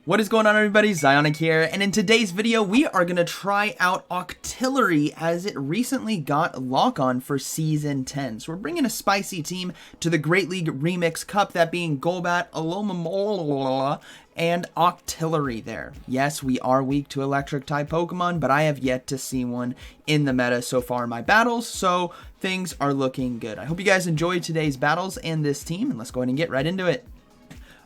What is going on, everybody? ZyoniK here, and in today's video we are going to try out Octillery as it recently got lock-on for Season 10. So we're bringing a spicy team to the Great League Remix Cup, that being Golbat, Alomomola, and Octillery there. Yes, we are weak to electric-type Pokemon, but I have yet to see one in the meta so far in my battles, so things are looking good. I hope you guys enjoyed today's battles and this team, and let's go ahead and get right into it.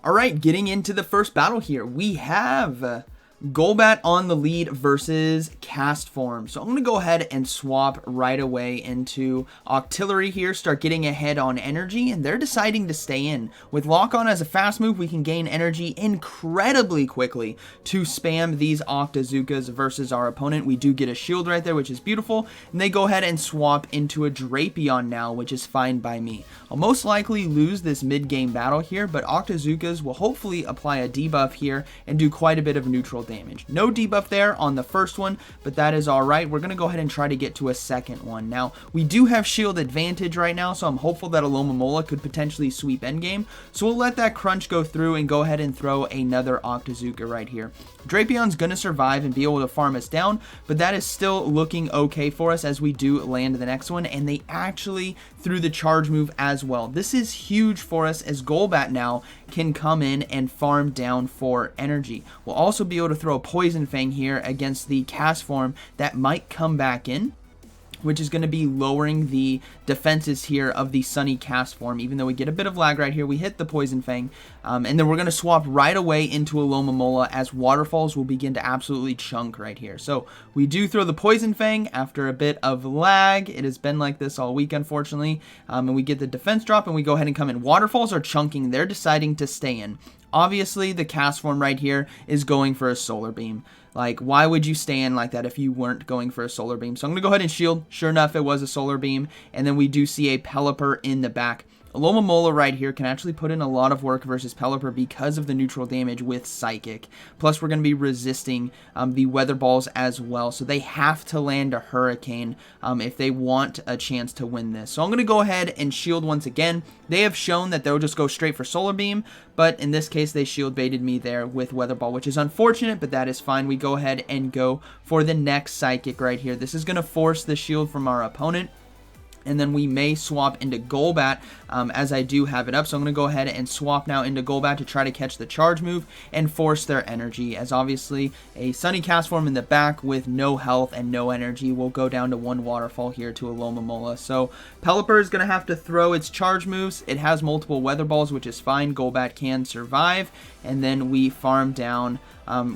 Alright, getting into the first battle here, we have Golbat on the lead versus Cast Form. So I'm going to go ahead and swap right away into Octillery here, start getting ahead on energy, and they're deciding to stay in. With Lock On as a fast move, we can gain energy incredibly quickly to spam these Octazookas versus our opponent. We do get a shield right there, which is beautiful, and they go ahead and swap into a Drapion now, which is fine by me. I'll most likely lose this mid-game battle here, but Octazookas will hopefully apply a debuff here and do quite a bit of neutral damage. No debuff there on the first one, but that is alright. We're going to go ahead and try to get to a second one. Now, we do have shield advantage right now, so I'm hopeful that Alomomola could potentially sweep endgame. So we'll let that crunch go through and go ahead and throw another Octazooka right here. Drapion's going to survive and be able to farm us down, but that is still looking okay for us as we do land the next one, and they actually threw the charge move as well. This is huge for us as Golbat now can come in and farm down for energy. We'll also be able to throw a Poison Fang here against the Cast Form that might come back in, which is going to be lowering the defenses here of the Sunny Cast Form. Even though we get a bit of lag right here, we hit the Poison Fang, and then we're going to swap right away into Alomomola as Waterfalls will begin to absolutely chunk right here. So we do throw the Poison Fang after a bit of lag. It has been like this all week, unfortunately, and we get the defense drop, and we go ahead and come in. Waterfalls are chunking. They're deciding to stay in. Obviously, the Cast Form right here is going for a Solar Beam. Like, why would you stay in like that if you weren't going for a Solar Beam? So I'm going to go ahead and shield. Sure enough, it was a Solar Beam. And then we do see a Pelipper in the back. Alomomola right here can actually put in a lot of work versus Pelipper because of the neutral damage with Psychic. Plus, we're going to be resisting the Weather Balls as well. So they have to land a Hurricane if they want a chance to win this. So I'm going to go ahead and shield once again. They have shown that they'll just go straight for Solar Beam, but in this case, they shield baited me there with Weather Ball, which is unfortunate, but that is fine. We go ahead and go for the next Psychic right here. This is going to force the shield from our opponent, and then we may swap into Golbat as I do have it up. So I'm going to go ahead and swap now into Golbat to try to catch the charge move and force their energy, as obviously a Sunny Cast Form in the back with no health and no energy will go down to one Waterfall here to Alomomola. So Pelipper is going to have to throw its charge moves. It has multiple Weather Balls, which is fine. Golbat can survive, and then we farm down.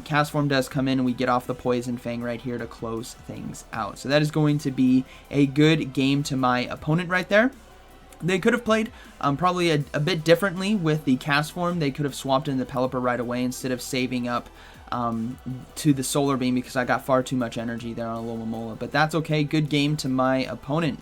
Cast Form does come in, and we get off the Poison Fang right here to close things out. So that is going to be a good game to my opponent right there. They could have played probably a bit differently with the Cast Form. They could have swapped in the Pelipper right away instead of saving up to the Solar Beam because I got far too much energy there on Alomomola. But that's okay. Good game to my opponent.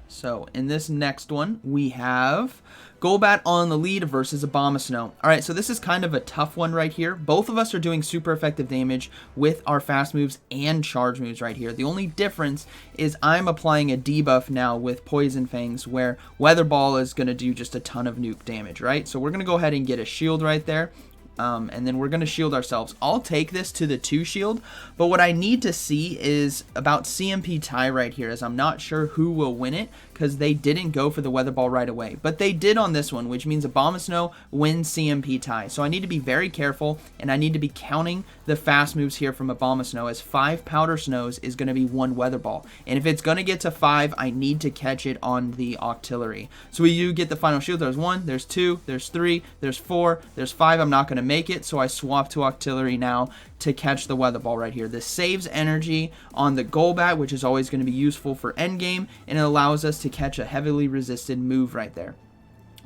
So in this next one, we have Golbat on the lead versus Abomasnow. Alright, so this is kind of a tough one right here. Both of us are doing super effective damage with our fast moves and charge moves right here. The only difference is I'm applying a debuff now with Poison Fangs, where Weather Ball is going to do just a ton of nuke damage, right? So we're going to go ahead and get a shield right there. And then we're going to shield ourselves. I'll take this to the 2 shield, but what I need to see is about CMP tie right here, as I'm not sure who will win it because they didn't go for the Weather Ball right away. But they did on this one, which means Abomasnow wins CMP tie. So I need to be very careful, and I need to be counting the fast moves here from Abomasnow, as 5 Powder Snows is going to be 1 Weather Ball. And if it's going to get to 5, I need to catch it on the Octillery. So we do get the final shield. There's 1, there's 2, there's 3, there's 4, there's 5. I'm not going to make it, so I swap to Octillery now to catch the Weather Ball right here. This saves energy on the Golbat, which is always going to be useful for endgame, and it allows us to catch a heavily resisted move right there.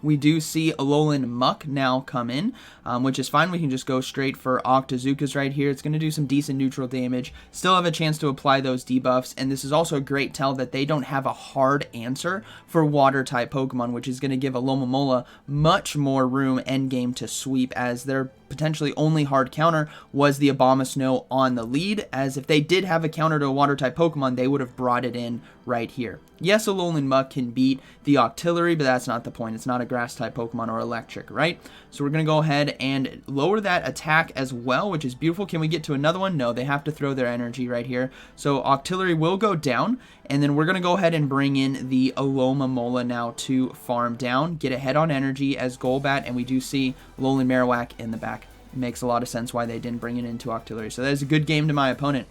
We do see Alolan Muck now come in, which is fine. We can just go straight for Octazookas right here. It's going to do some decent neutral damage. Still have a chance to apply those debuffs, and this is also a great tell that they don't have a hard answer for Water-type Pokemon, which is going to give Alomomola much more room endgame to sweep, as their potentially only hard counter was the Abomasnow on the lead, as if they did have a counter to a water type Pokemon, they would have brought it in right here. Yes, a Alolan Muck can beat the Octillery, but that's not the point. It's not a grass type Pokemon or electric, right? So we're going to go ahead and lower that attack as well, which is beautiful. Can we get to another one? No, they have to throw their energy right here. So Octillery will go down, and then we're going to go ahead and bring in the Alomomola now to farm down, get ahead on energy as Golbat, and we do see Alolan Marowak in the back. It makes a lot of sense why they didn't bring it into Octillery. So that is a good game to my opponent.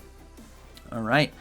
All right.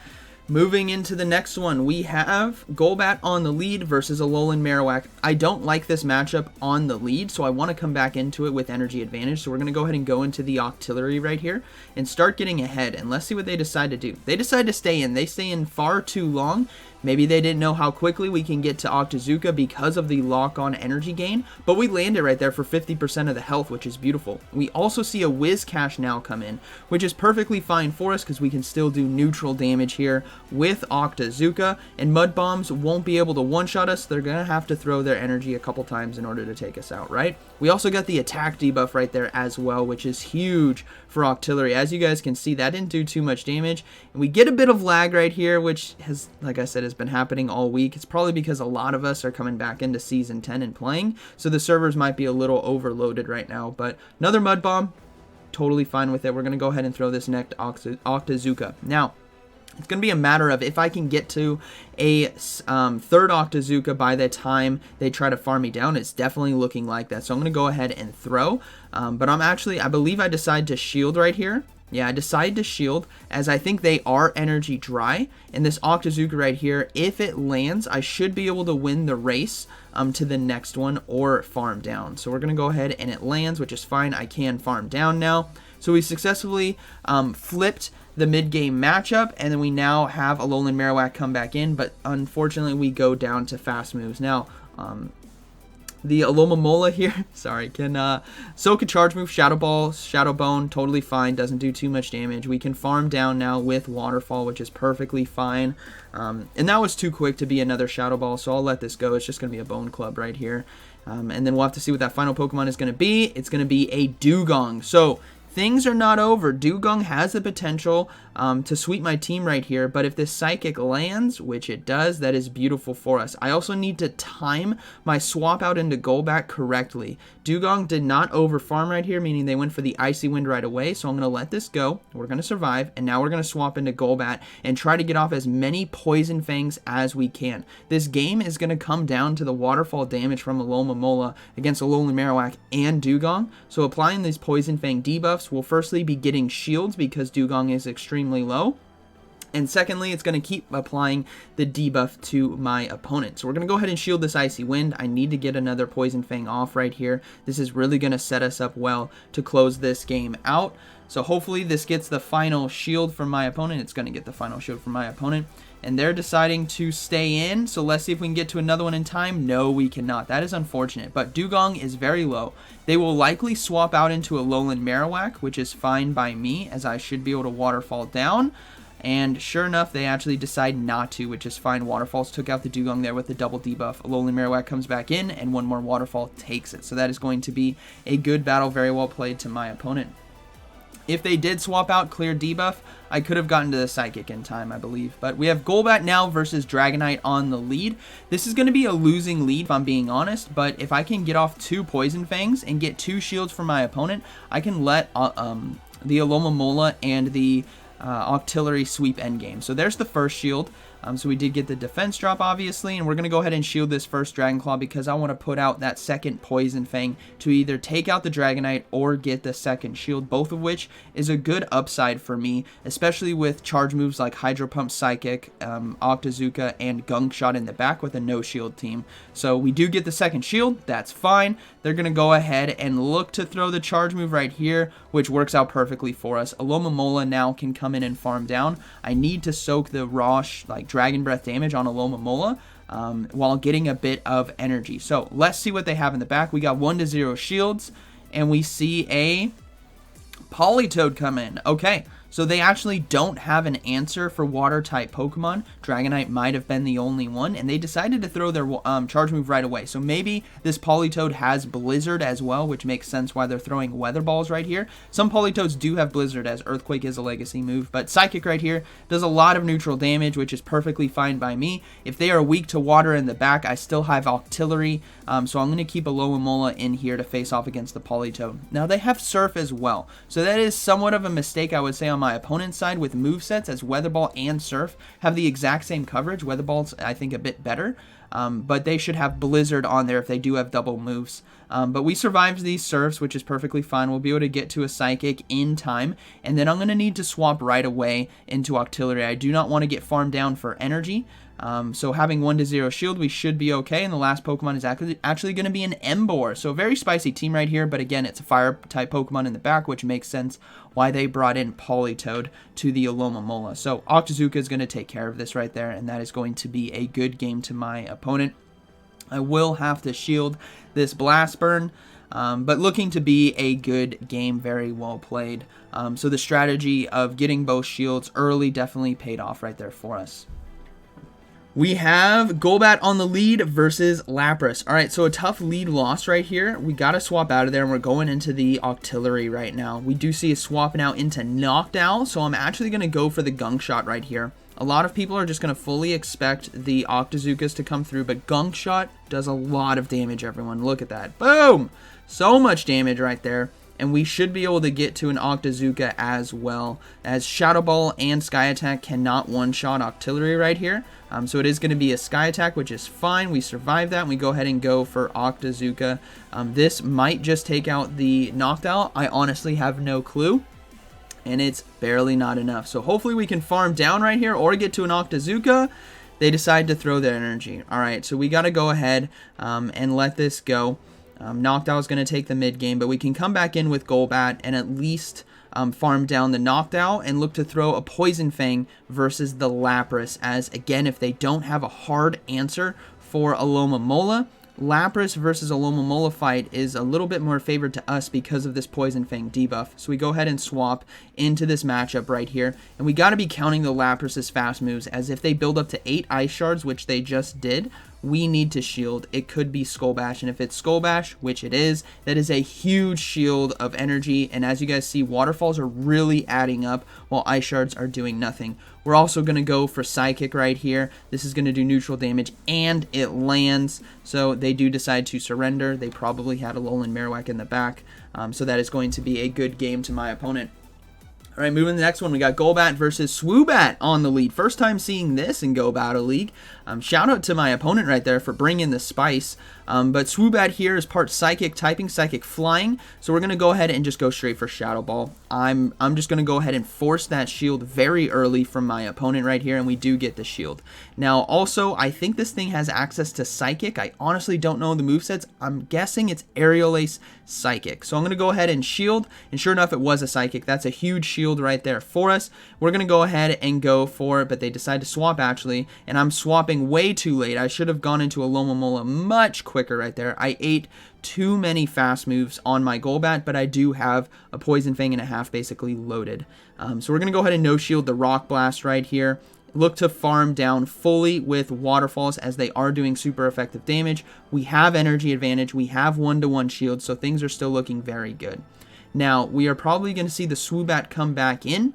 Moving into the next one, we have Golbat on the lead versus Alolan Marowak. I don't like this matchup on the lead, so I want to come back into it with energy advantage. So we're going to go ahead and go into the Octillery right here and start getting ahead. And let's see what they decide to do. They decide to stay in. They stay in far too long. Maybe they didn't know how quickly we can get to Octazooka because of the lock-on energy gain, but we landed right there for 50% of the health, which is beautiful. We also see a Whiscash now come in, which is perfectly fine for us because we can still do neutral damage here with Octazooka, and Mud Bombs won't be able to one-shot us. They're going to have to throw their energy a couple times in order to take us out, right? We also got the attack debuff right there as well, which is huge for Octillery. As you guys can see, that didn't do too much damage, and we get a bit of lag right here, which has, like I said, has been happening all week. It's probably because a lot of us are coming back into Season 10 and playing, so the servers might be a little overloaded right now, but another Mud Bomb, totally fine with it. We're going to go ahead and throw this next Octazooka. Now, it's going to be a matter of if I can get to a third Octazooka by the time they try to farm me down. It's definitely looking like that. So I'm going to go ahead and throw. But I believe I decide to shield right here. Yeah, I decided to shield as I think they are energy dry. And this Octazooka right here, if it lands, I should be able to win the race to the next one or farm down. So we're going to go ahead and it lands, which is fine. I can farm down now. So we successfully flipped the mid-game matchup, and then we now have Alolan Marowak come back in, but unfortunately we go down to fast moves. Now, the Alomomola here, sorry, can soak a charge move, Shadow Ball, Shadow Bone, totally fine, doesn't do too much damage. We can farm down now with Waterfall, which is perfectly fine. And that was too quick to be another Shadow Ball, so I'll let this go. It's just going to be a Bone Club right here. And then we'll have to see what that final Pokemon is going to be. It's going to be a Dewgong. So things are not over. Dewgong has the potential to sweep my team right here, but if this Psychic lands, which it does, that is beautiful for us. I also need to time my swap out into Golbat correctly. Dewgong did not overfarm right here, meaning they went for the Icy Wind right away, so I'm going to let this go. We're going to survive, and now we're going to swap into Golbat and try to get off as many Poison Fangs as we can. This game is going to come down to the waterfall damage from Alomomola against Alolan Marowak and Dewgong, so applying these Poison Fang debuffs will firstly be getting shields because Dewgong is extremely low. And secondly, it's going to keep applying the debuff to my opponent. So we're going to go ahead and shield this Icy Wind. I need to get another Poison Fang off right here. This is really going to set us up well to close this game out. So hopefully this gets the final shield from my opponent. It's going to get the final shield from my opponent. And they're deciding to stay in. So let's see if we can get to another one in time. No, we cannot. That is unfortunate. But Dewgong is very low. They will likely swap out into a Alolan Marowak, which is fine by me, as I should be able to Waterfall down. And sure enough, they actually decide not to, which is fine. Waterfalls took out the Dewgong there with the double debuff. Alolan Marowak comes back in, and one more Waterfall takes it. So that is going to be a good battle, very well played to my opponent. If they did swap out clear debuff, I could have gotten to the Psychic in time, I believe. But we have Golbat now versus Dragonite on the lead. This is going to be a losing lead, if I'm being honest. But if I can get off 2 Poison Fangs and get 2 shields from my opponent, I can let the Alomomola and the Octillery sweep endgame. So there's the first shield. So we did get the defense drop, obviously, and we're going to go ahead and shield this first Dragon Claw because I want to put out that second Poison Fang to either take out the Dragonite or get the second shield, both of which is a good upside for me, especially with charge moves like Hydro Pump, Psychic, Octazooka, and Gunk Shot in the back with a no-shield team. So we do get the second shield. That's fine. They're going to go ahead and look to throw the charge move right here, which works out perfectly for us. Alomomola now can come in and farm down. I need to soak the raw, Dragon Breath damage on Alomomola while getting a bit of energy. So let's see what they have in the back. We got 1-0 shields, and we see a Politoed come in. Okay, So they actually don't have an answer for water-type Pokemon. Dragonite might have been the only one, and they decided to throw their charge move right away. So maybe this Politoed has Blizzard as well, which makes sense why they're throwing Weather Balls right here. Some Politoads do have Blizzard, as Earthquake is a legacy move, but Psychic right here does a lot of neutral damage, which is perfectly fine by me. If they are weak to water in the back, I still have Octillery, so I'm going to keep Alomomola in here to face off against the Politoed. Now they have Surf as well, so that is somewhat of a mistake, I would say, on my opponent's side with movesets, as Weather Ball and Surf have the exact same coverage. Weather Ball's, I think, a bit better, but they should have Blizzard on there if they do have double moves. But we survived these Surfs, which is perfectly fine. We'll be able to get to a Psychic in time, and then I'm going to need to swap right away into Octillery. I do not want to get farmed down for energy. So having 1-0 shield, we should be okay. And the last Pokemon is actually going to be an Emboar. So a very spicy team right here. But again, it's a fire-type Pokemon in the back, which makes sense why they brought in Politoed to the Alomomola. So Octazooka is going to take care of this right there. And that is going to be a good game to my opponent. I will have to shield this Blast Burn. But looking to be a good game, very well played. So the strategy of getting both shields early definitely paid off right there for us. We have Golbat on the lead versus Lapras. All right, so a tough lead loss right here. We got to swap out of there, and we're going into the Octillery right now. We do see a swap now into Noctowl, so I'm actually going to go for the Gunk Shot right here. A lot of people are just going to fully expect the Octazookas to come through, but Gunk Shot does a lot of damage, everyone. Look at that. Boom! So much damage right there. And we should be able to get to an Octazooka as well, as Shadow Ball and Sky Attack cannot one-shot Octillery right here. So it is going to be a Sky Attack, which is fine. We survive that, and we go ahead and go for Octazooka. This might just take out the Noctowl. I honestly have no clue, and it's barely not enough. So hopefully we can farm down right here or get to an Octazooka. They decide to throw their energy. All right, so we got to go ahead and let this go. Noctowl is going to take the mid game, but we can come back in with Golbat and at least farm down the Noctowl and look to throw a Poison Fang versus the Lapras, as again, if they don't have a hard answer for Alomomola, Lapras versus Alomomola fight is a little bit more favored to us because of this Poison Fang debuff. So we go ahead and swap into this matchup right here, and we got to be counting the Lapras' fast moves, as if they build up to 8 Ice Shards, which they just did, we need to shield. It could be Skull Bash, and if it's Skull Bash, which it is, that is a huge shield of energy, and as you guys see, Waterfalls are really adding up while Ice Shards are doing nothing. We're also going to go for Psychic right here. This is going to do neutral damage, and it lands, so they do decide to surrender. They probably had a Alolan Marowak in the back, so that is going to be a good game to my opponent. All right, moving to the next one, we got Golbat versus Swoobat on the lead. First time seeing this in Go Battle League. Shout out to my opponent right there for bringing the spice. But Swoobat here is part Psychic typing, Psychic flying. So we're going to go ahead and just go straight for Shadow Ball. I'm just going to go ahead and force that shield very early from my opponent right here, and we do get the shield. Now, also, I think this thing has access to Psychic. I honestly don't know the movesets. I'm guessing it's Aerial Ace Psychic. So I'm going to go ahead and shield, and sure enough, it was a Psychic. That's a huge shield right there for us. We're going to go ahead and go for it, but they decide to swap actually, and I'm swapping way too late. I should have gone into a Alomomola much quicker right there. I ate too many fast moves on my Golbat, but I do have a Poison Fang and a half basically loaded. So we're going to go ahead and no shield the Rock Blast right here. Look to farm down fully with Waterfalls, as they are doing super effective damage. We have energy advantage. We have 1-to-1 shield, so things are still looking very good. Now, we are probably going to see the Swoobat come back in,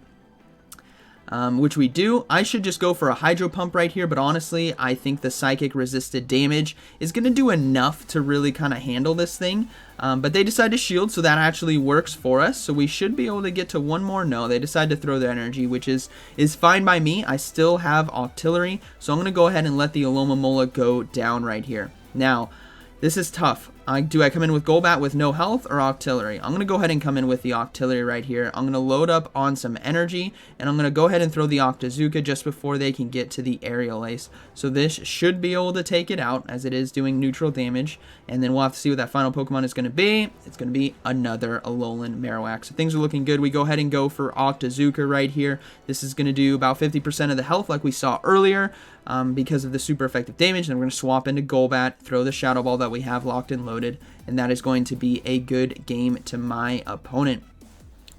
which we do. I should just go for a Hydro Pump right here, but honestly, I think the Psychic resisted damage is going to do enough to really kind of handle this thing. But they decide to shield, so that actually works for us. So we should be able to get to one more. No, they decide to throw their energy, which is fine by me. I still have Octillery, so I'm going to go ahead and let the Alomomola go down right here. Now, this is tough. Do I come in with Golbat with no health or Octillery? I'm going to go ahead and come in with the Octillery right here. I'm going to load up on some energy, and I'm going to go ahead and throw the Octazooka just before they can get to the Aerial Ace. So this should be able to take it out, as it is doing neutral damage. And then we'll have to see what that final Pokemon is going to be. It's going to be another Alolan Marowak. So things are looking good. We go ahead and go for Octazooka right here. This is going to do about 50% of the health like we saw earlier. Because of the super effective damage. Then we're going to swap into Golbat, throw the Shadow Ball that we have locked and loaded, and that is going to be a good game to my opponent.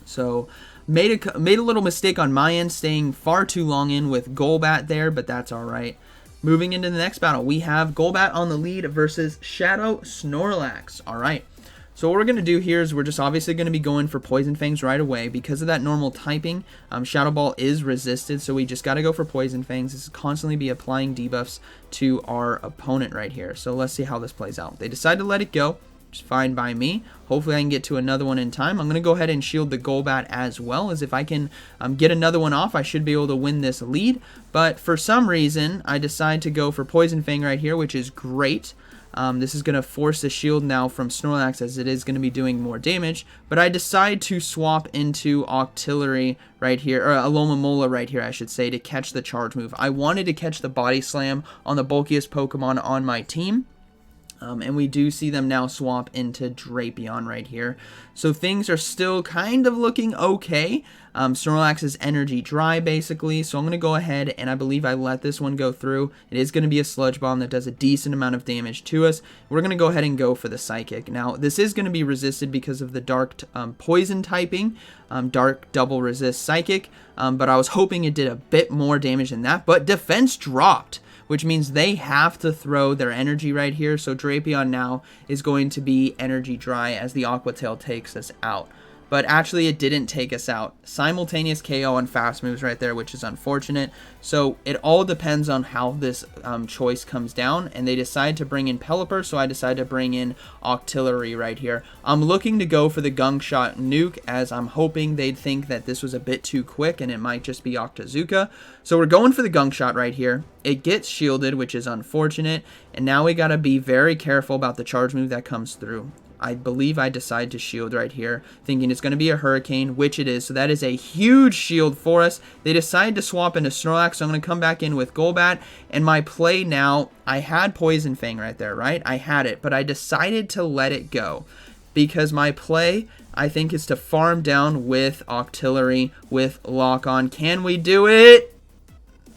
So Made a little mistake on my end, staying far too long in with Golbat there, but that's alright. Moving into the next battle, we have Golbat on the lead versus Shadow Snorlax. Alright, so what we're going to do here is we're just obviously going to be going for Poison Fangs right away. Because of that normal typing, Shadow Ball is resisted, so we just got to go for Poison Fangs. This is constantly be applying debuffs to our opponent right here. So let's see how this plays out. They decide to let it go. Which is fine by me. Hopefully I can get to another one in time. I'm going to go ahead and shield the Golbat as well, as if I can get another one off, I should be able to win this lead. But for some reason, I decide to go for Poison Fang right here, which is great. This is going to force the shield now from Snorlax, as it is going to be doing more damage. But I decide to swap into Octillery right here, or Alomomola right here, I should say, to catch the charge move. I wanted to catch the Body Slam on the bulkiest Pokemon on my team. And we do see them now swap into Drapion right here. So things are still kind of looking okay. Snorlax is energy dry, basically. So I'm going to go ahead, and I believe I let this one go through. It is going to be a Sludge Bomb that does a decent amount of damage to us. We're going to go ahead and go for the Psychic. Now, this is going to be resisted because of the Dark Poison typing. Dark double resist Psychic. But I was hoping it did a bit more damage than that. But defense dropped, which means they have to throw their energy right here. So Drapion now is going to be energy dry as the Aqua Tail takes us out. But actually it didn't take us out. Simultaneous KO on fast moves right there, which is unfortunate. So it all depends on how this choice comes down. And they decide to bring in Pelipper, so I decide to bring in Octillery right here. I'm looking to go for the Gunk Shot Nuke, as I'm hoping they'd think that this was a bit too quick and it might just be Octazooka. So we're going for the Gunk Shot right here. It gets shielded, which is unfortunate. And now we gotta be very careful about the charge move that comes through. I believe I decide to shield right here, thinking it's going to be a Hurricane, which it is. So that is a huge shield for us. They decide to swap into Snorlax, so I'm going to come back in with Golbat. And my play now, I had Poison Fang right there, right? I had it, but I decided to let it go. Because my play, I think, is to farm down with Octillery, with Lock On. Can we do it?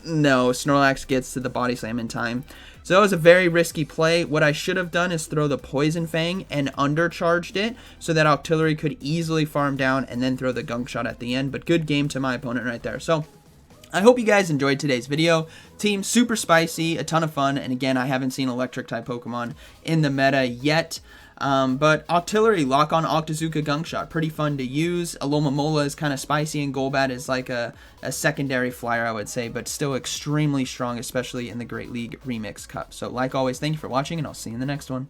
No, Snorlax gets to the Body Slam in time. So that was a very risky play. What I should have done is throw the Poison Fang and undercharged it so that Octillery could easily farm down and then throw the Gunk Shot at the end. But good game to my opponent right there. So I hope you guys enjoyed today's video. Team super spicy, a ton of fun. And again, I haven't seen electric type Pokemon in the meta yet. But Octillery, Lock On Octazooka Gunk Shot, pretty fun to use. Alomomola is kind of spicy, and Golbat is like a secondary flyer, I would say, but still extremely strong, especially in the Great League Remix Cup. So like always, thank you for watching, and I'll see you in the next one.